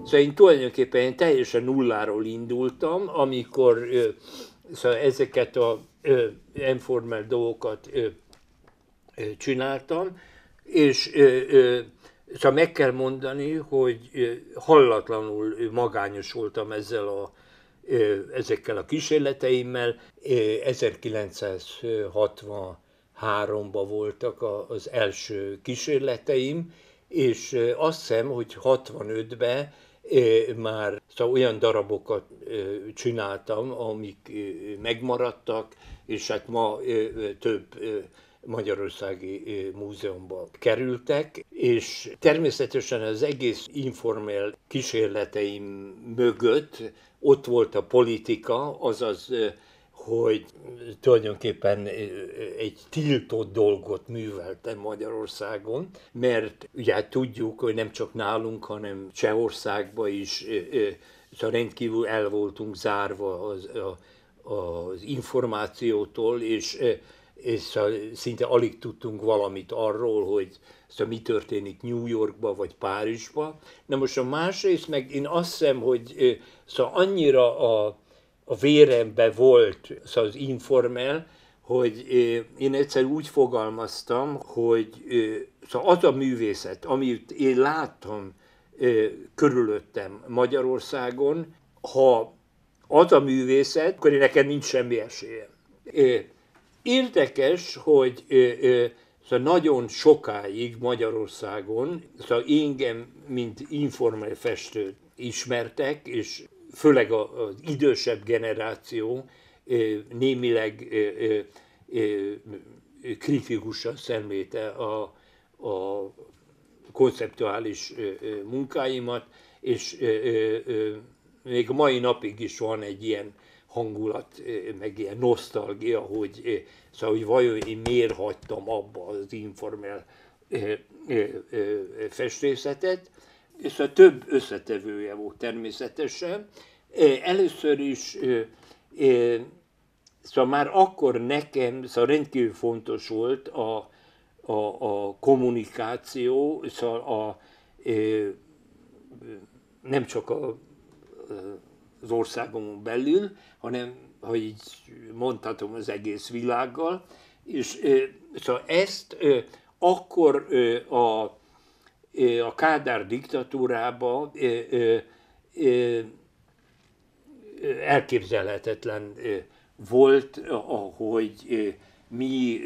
Szóval én tulajdonképpen teljesen nulláról indultam, amikor szóval ezeket a informel dolgokat csináltam, és szóval meg kell mondani, hogy hallatlanul magányos voltam ezekkel a kísérleteimmel. 1963-ban voltak az első kísérleteim, és azt hiszem, hogy 65-ben már szóval olyan darabokat csináltam, amik megmaradtak, és hát ma több magyarországi múzeumba kerültek, és természetesen az egész informel kísérleteim mögött ott volt a politika, azaz, hogy tulajdonképpen egy tiltott dolgot műveltem Magyarországon, mert ugye hát tudjuk, hogy nem csak nálunk, hanem Csehországban is szóval rendkívül el voltunk zárva az információtól, és szinte alig tudtunk valamit arról, hogy mi történik New Yorkba vagy Párizsba. Na most a másrészt meg én azt hiszem, hogy annyira a véremben volt az informel, hogy én egyszer úgy fogalmaztam, hogy az a művészet, amit én láttam körülöttem Magyarországon, ha az a művészet, akkor nekem nincs semmi esélyem. Érdekes, hogy nagyon sokáig Magyarországon engem, mint informel festőt ismertek, és főleg az idősebb generáció némileg kritikusan szemlélte a konceptuális munkáimat, és még a mai napig is van egy ilyen hangulat, meg ilyen nosztalgia, hogy vajon én miért hagytam abba az informel festészetet, és több összetevője volt természetesen. Először is már akkor nekem rendkívül fontos volt a kommunikáció, nem csak az országomon belül, hanem, ha így mondhatom, az egész világgal. És ezt akkor a Kádár diktatúrában elképzelhetetlen volt, hogy mi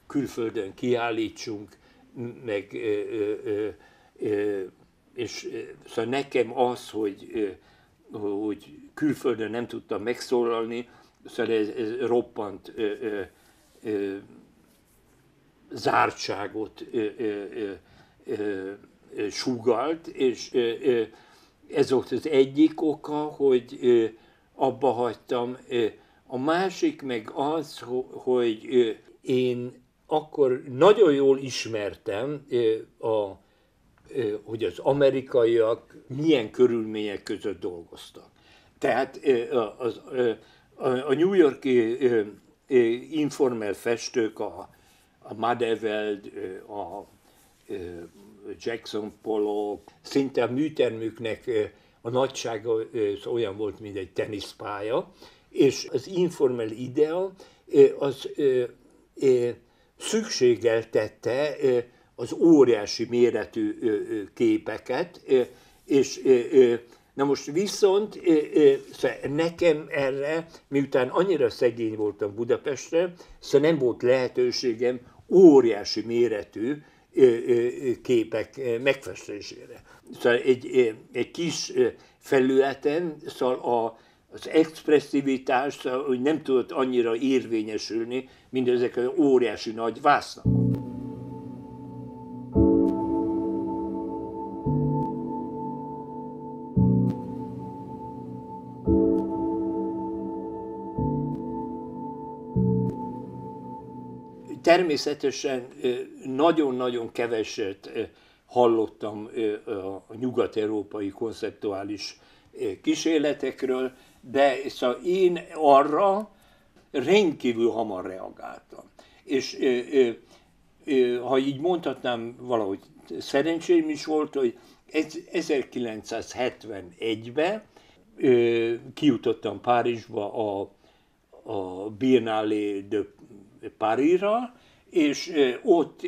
külföldön kiállítsunk, meg, és nekem az, hogy külföldön nem tudtam megszólalni, ez roppant zártságot sugalt, és ez volt az egyik oka, hogy abba hagytam. A másik meg az, hogy én akkor nagyon jól ismertem, hogy az amerikaiak milyen körülmények között dolgoztak. Tehát a New York-i informel festők, a Madeweld, a Jackson Pollock, szinte a műtermüknek a nagysága olyan volt, mint egy teniszpálya, és az informel idea az szükségeltette az óriási méretű képeket, és na most viszont nekem erre, miután annyira szegény voltam Budapesten, nem volt lehetőségem óriási méretű képek megfestésére. Egy kis felületen az expresszivitás hogy nem tudott annyira érvényesülni, mint ezek az óriási nagy vásznakok. Természetesen nagyon-nagyon keveset hallottam a nyugat-európai konceptuális kísérletekről, de szóval én arra rendkívül hamar reagáltam. És ha így mondhatnám, valahogy szerencsém is volt, hogy 1971-ben kijutottam Párizsba a Biennale de Paris-ra, és ott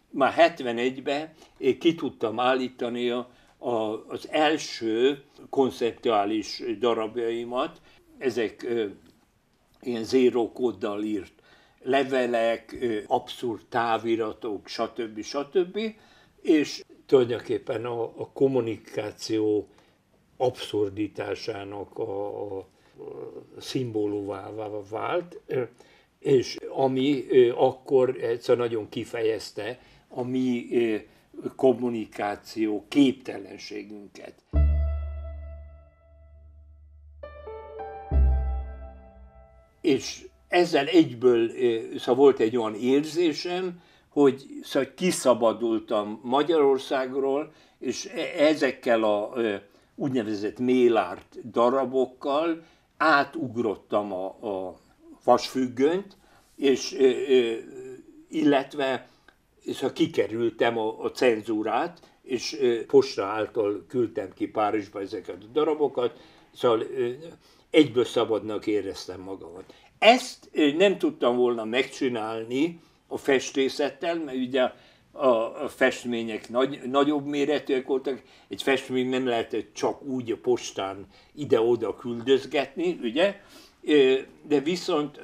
már 71-ben ki tudtam állítani az első konceptuális darabjaimat. Ezek ilyen zéró kóddal írt levelek, abszurd táviratok, stb. És tulajdonképpen a kommunikáció abszurditásának a szimbólumává vált, és ami akkor egyszer nagyon kifejezte a mi kommunikáció képtelenségünket. És ezzel egyből szóval volt egy olyan érzésem, hogy szóval kiszabadultam Magyarországról, és ezekkel a úgynevezett Mélárd darabokkal átugrottam a vasfüggönyt, és illetve szóval kikerültem a cenzúrát, és posta által küldtem ki Párizsba ezeket a darabokat, szóval egyből szabadnak éreztem magamat. Ezt nem tudtam volna megcsinálni a festészettel, mert ugye a festmények nagyobb méretűek voltak, egy festmény nem lehetett csak úgy a postán ide-oda küldözgetni, ugye? De viszont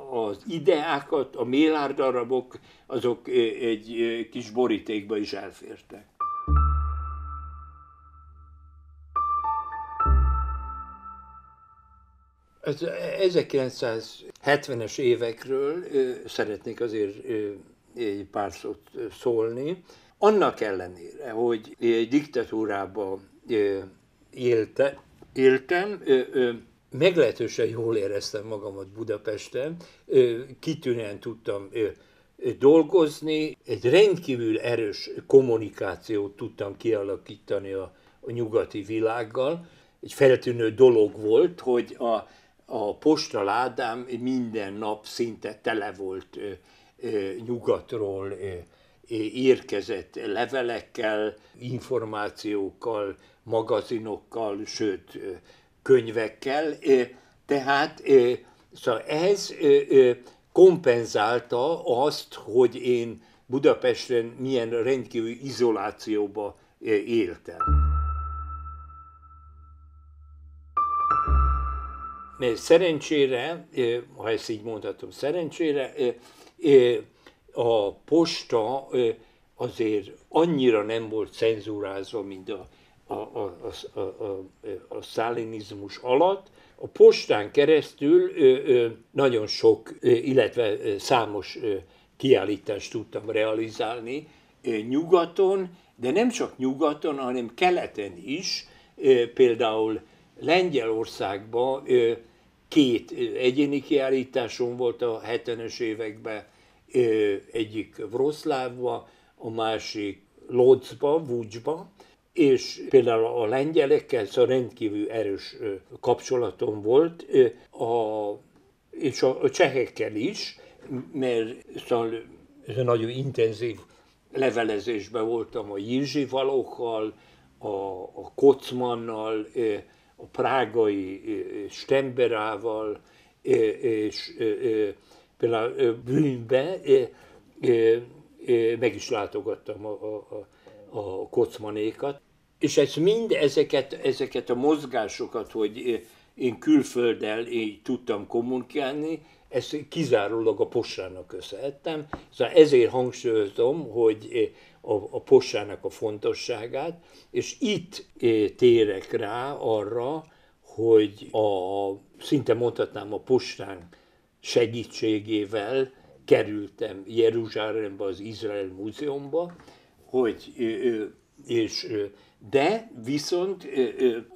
az ideákat, a Mélárd darabok, azok egy kis borítékba is elfértek. Az 1970-es évekről szeretnék azért egy pár szót szólni. Annak ellenére, hogy egy diktatúrában éltem, meglehetősen jól éreztem magamat Budapesten, kitűnően tudtam dolgozni, egy rendkívül erős kommunikációt tudtam kialakítani a nyugati világgal. Egy feltűnő dolog volt, hogy a postaládám minden nap szinte tele volt nyugatról érkezett levelekkel, információkkal, magazinokkal, sőt könyvekkel. Tehát szóval ez kompenzálta azt, hogy én Budapesten milyen rendkívül izolációba éltem. Mert szerencsére, ha ezt így mondhatom, szerencsére a posta azért annyira nem volt cenzúrázva, mint a sztálinizmus alatt. A postán keresztül nagyon sok, illetve számos kiállítást tudtam realizálni nyugaton, de nem csak nyugaton, hanem keleten is. Például Lengyelországban 2 egyéni kiállításom volt a 70-es években, egyik Wroclawban, a másik Lodzba, Vucsba, és például a lengyelekkel szóval rendkívül erős kapcsolatom volt, és a csehekkel is, mert szóval nagyon intenzív levelezésben voltam a Jirzsivalókkal, a Kocmannal, a prágai Stemberával, és például Brünnbe meg is látogattam a Kocmanékat. És ez mind ezeket a mozgásokat, hogy én külfölddel így tudtam kommunikálni, ezt kizárólag a postának köszönhettem. Szóval ezért hangsúlyozom, hogy a postának a fontosságát, és itt térek rá arra, hogy szinte mondhatnám a postán segítségével kerültem Jeruzsálembe, az Izrael Múzeumba, de viszont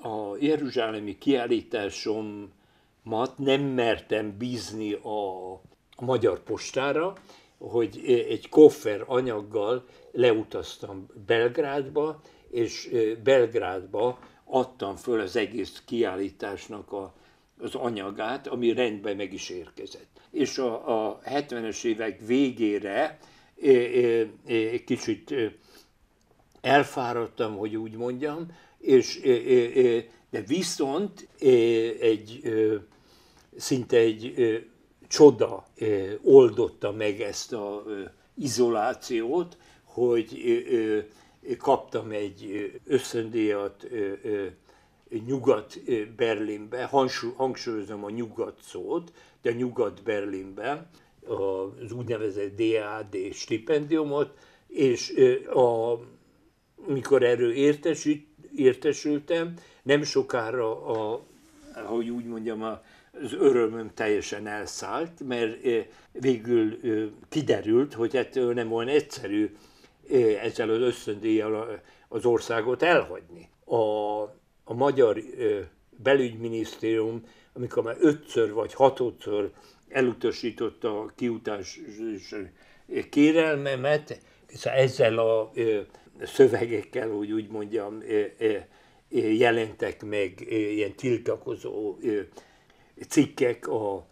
a jeruzsálemi kiállításomat nem mertem bízni a Magyar Postára, hogy egy koffer anyaggal leutaztam Belgrádba, és Belgrádba adtam föl az egész kiállításnak az anyagát, ami rendben meg is érkezett. És a 70-es évek végére kicsit elfáradtam, hogy úgy mondjam, de viszont szinte egy csoda oldotta meg ezt az izolációt, hogy kaptam egy ösztöndíjat Nyugat-Berlinbe, hangsúlyozom a nyugat szót, de Nyugat-Berlinben az úgynevezett DAD stipendiumot, és mikor erről értesültem, nem sokára, hogy úgy mondjam, az örömöm teljesen elszállt, mert végül kiderült, hogy ettől nem olyan egyszerű ezzel az ösztöndíjjal az országot elhagyni. A magyar belügyminisztérium, amikor már 5-ször vagy 6-szor elutasította a kiutási kérelmemet, ezzel a szövegekkel, hogy úgy mondjam, jelentek meg ilyen tiltakozó cikkek a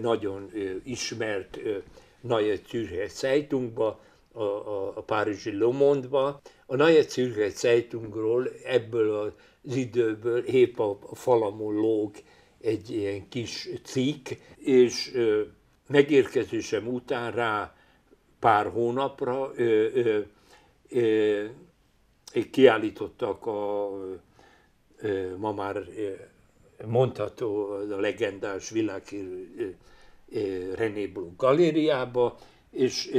nagyon ismert Neue Zürcher Zeitungba, a párizsi Le Monde-ba. A Neue Zürcher Zeitungról ebből az időből épp a falamon lóg egy ilyen kis cikk, és megérkezésem után rá pár hónapra kiállítottak ma már mondható a legendás világhírű René Bloch galériába, és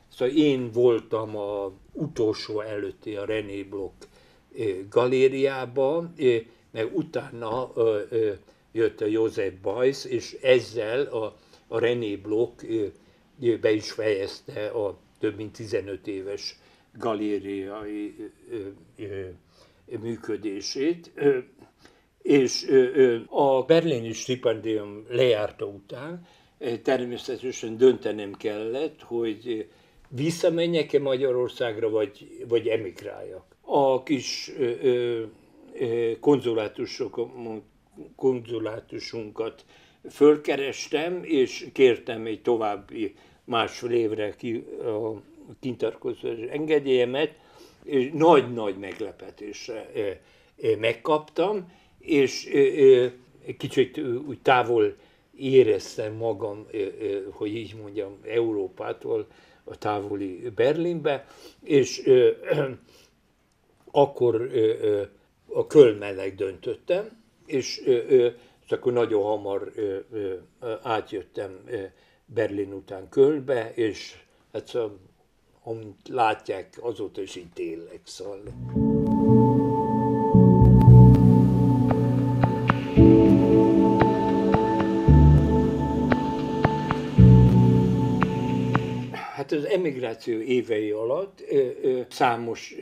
szóval én voltam az utolsó előtti a René Bloch galériába, meg utána jött a Joseph Beuys, és ezzel a René Bloch be is fejezte a több mint 15 éves galériai működését. És a berlini stipendium lejárta után természetesen döntenem kellett, hogy visszamenjek-e Magyarországra, vagy emigráljak. A kis konzulátusunkat fölkerestem, és kértem egy további másfél évre a kintartóztatási engedélyemet, és nagy-nagy meglepetésre megkaptam, és kicsit úgy távol éreztem magam, hogy így mondjam, Európától, a távoli Berlinbe, és akkor a Köln mellett döntöttem, és akkor nagyon hamar átjöttem Berlin után Kölnbe, és hát amint látják, azóta is így élek, szóval. Hát az emigráció évei alatt számos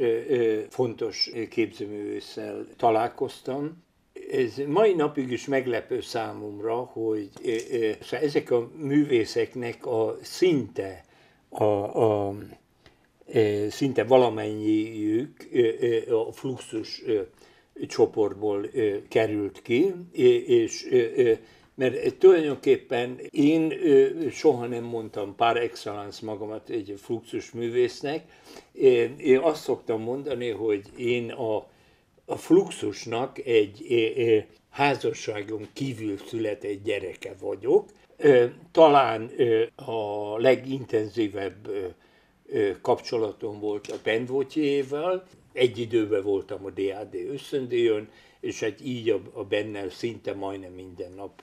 fontos képzőművésszel találkoztam. Ez mai napig is meglepő számomra, hogy ezek a művészeknek a szinte valamennyiük a Fluxus csoportból került ki, és mert tulajdonképpen én soha nem mondtam par excellence magamat egy Fluxus művésznek. Én azt szoktam mondani, hogy én a Fluxusnak egy házasságon kívül született gyereke vagyok. Talán a legintenzívebb kapcsolatom volt a Benvautier-vel, egy időben voltam a DAD ösztöndíjon, és hát így a Bennel szinte majdnem minden nap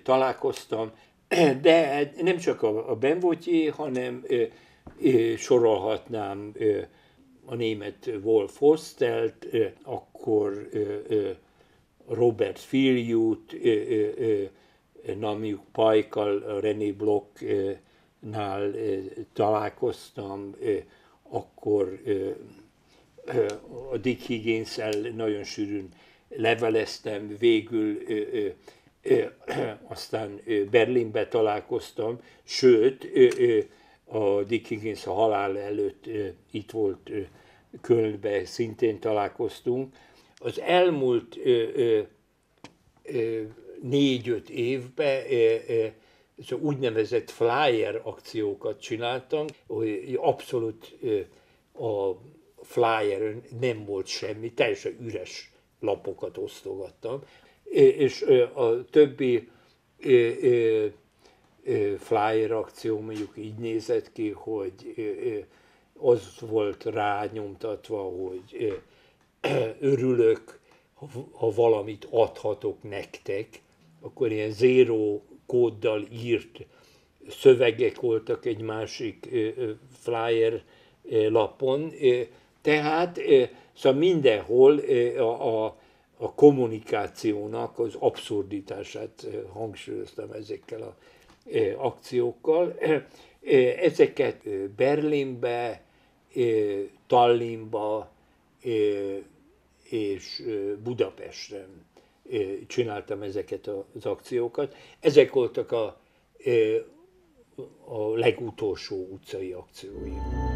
találkoztam. De nem csak a Benvautier, hanem sorolhatnám a német Wolf Hostelt, akkor Robert Filjút, Namjuk Pajkkal, René Bloch-nál találkoztam, akkor a Dick Higgins-el nagyon sűrűn leveleztem, végül aztán Berlinbe találkoztam, sőt, a Dick Higgins a halál előtt itt volt Kölnbe, szintén találkoztunk. Az elmúlt 4-5 évben úgynevezett flyer akciókat csináltam, hogy abszolút a flyeren nem volt semmi, teljesen üres lapokat osztogattam, és a többi flyer akció mondjuk így nézett ki, hogy az volt rányomtatva, hogy örülök, ha valamit adhatok nektek, akkor ilyen zéró kóddal írt szövegek voltak egy másik flyer lapon, tehát szóval mindenhol a kommunikációnak az abszurditását hangsúlyoztam ezekkel az akciókkal. Ezeket Berlinbe, Tallinnba és Budapesten csináltam ezeket az akciókat. Ezek voltak a legutolsó utcai akcióim.